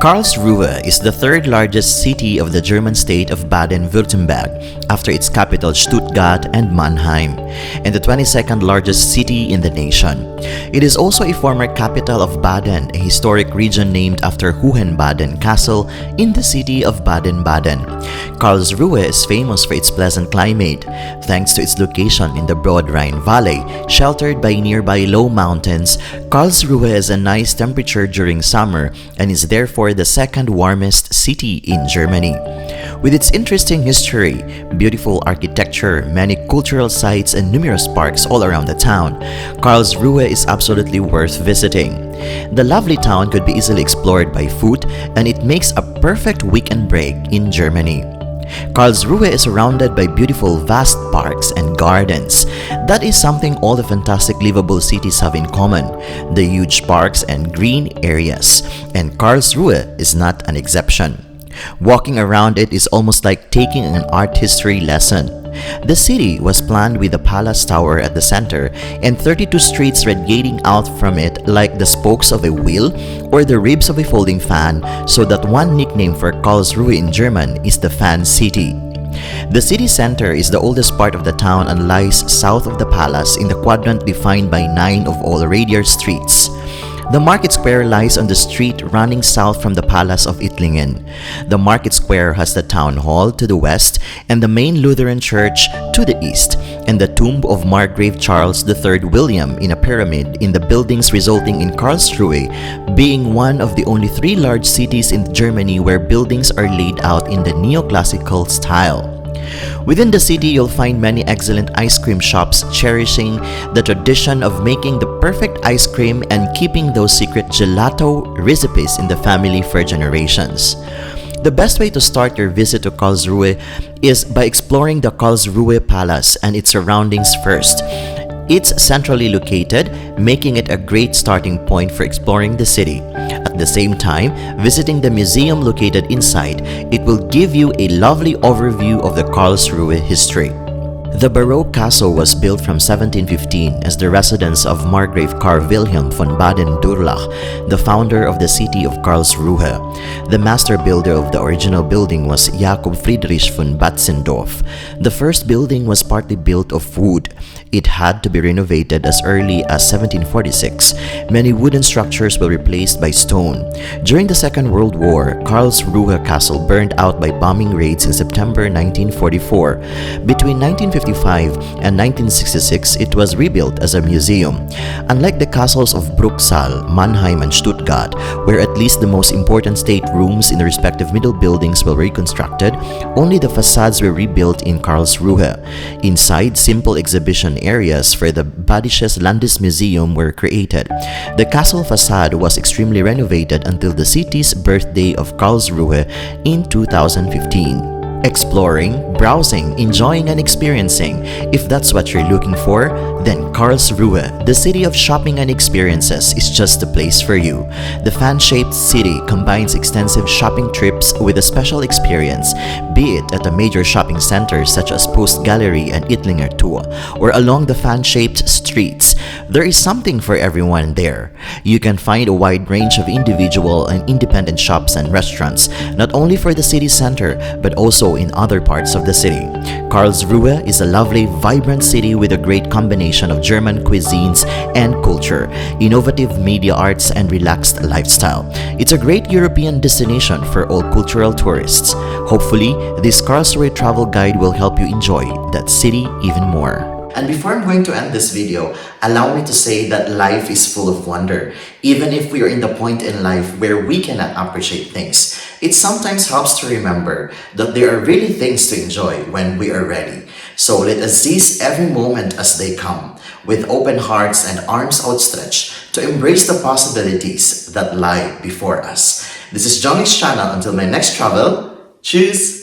Karlsruhe is the third largest city of the German state of Baden-Württemberg after its capital Stuttgart and Mannheim, and the 22nd largest city in the nation. It is also a former capital of Baden, a historic region named after Hohenbaden Castle in the city of Baden-Baden. Karlsruhe is famous for its pleasant climate, thanks to its location in the broad Rhine Valley, sheltered by nearby low mountains. Karlsruhe has a nice temperature during summer and is therefore the second warmest city in Germany. With its interesting history, beautiful architecture, many cultural sites, and numerous parks all around the town, Karlsruhe is absolutely worth visiting. The lovely town could be easily explored by foot, and it makes a perfect weekend break in Germany. Karlsruhe is surrounded by beautiful vast parks and gardens. That is something all the fantastic livable cities have in common, the huge parks and green areas, and Karlsruhe is not an exception. Walking around it is almost like taking an art history lesson. The city was planned with the Palace Tower at the center and 32 streets radiating out from it like the spokes of a wheel or the ribs of a folding fan, so that one nickname for Karlsruhe in German is the Fan City. The city center is the oldest part of the town and lies south of the palace in the quadrant defined by 9 of all radial streets. The market square lies on the street running south from the Palace of Ittlingen. The market square has the town hall to the west and the main Lutheran church to the east, and the tomb of Margrave Charles III William in a pyramid in the buildings, resulting in Karlsruhe being one of the only 3 large cities in Germany where buildings are laid out in the neoclassical style. Within the city, you'll find many excellent ice cream shops cherishing the tradition of making the perfect ice cream and keeping those secret gelato recipes in the family for generations. The best way to start your visit to Karlsruhe is by exploring the Karlsruhe Palace and its surroundings first. It's centrally located, making it a great starting point for exploring the city. At the same time, visiting the museum located inside, it will give you a lovely overview of the Karlsruhe history. The Baroque castle was built from 1715 as the residence of Margrave Karl Wilhelm von Baden-Durlach, the founder of the city of Karlsruhe. The master builder of the original building was Jakob Friedrich von Batzendorf. The first building was partly built of wood. It had to be renovated as early as 1746. Many wooden structures were replaced by stone. During the Second World War, Karlsruhe Castle burned out by bombing raids in September 1944. Between 1955 and 1966, it was rebuilt as a museum. Unlike the castles of Bruchsal, Mannheim, and Stuttgart, where at least the most important state rooms in the respective middle buildings were reconstructed, only the facades were rebuilt in Karlsruhe. Inside, simple exhibition areas for the Badisches Landesmuseum were created. The castle facade was extremely renovated until the city's birthday of Karlsruhe in 2015. Exploring, browsing, enjoying, and experiencing. If that's what you're looking for, then Karlsruhe, the city of shopping and experiences, is just the place for you. The fan-shaped city combines extensive shopping trips with a special experience, be it at a major shopping center such as Post Gallery and Ittlinger Tour, or along the fan-shaped streets. There is something for everyone there. You can find a wide range of individual and independent shops and restaurants, not only for the city center, but also in other parts of the city. Karlsruhe is a lovely, vibrant city with a great combination of German cuisines and culture, innovative media arts, and relaxed lifestyle. It's a great European destination for all cultural tourists. Hopefully, this Karlsruhe travel guide will help you enjoy that city even more. And before I'm going to end this video, allow me to say that life is full of wonder. Even if we are in the point in life where we cannot appreciate things, it sometimes helps to remember that there are really things to enjoy when we are ready. So let us seize every moment as they come, with open hearts and arms outstretched, to embrace the possibilities that lie before us. This is Johnny's channel. Until my next travel, cheers!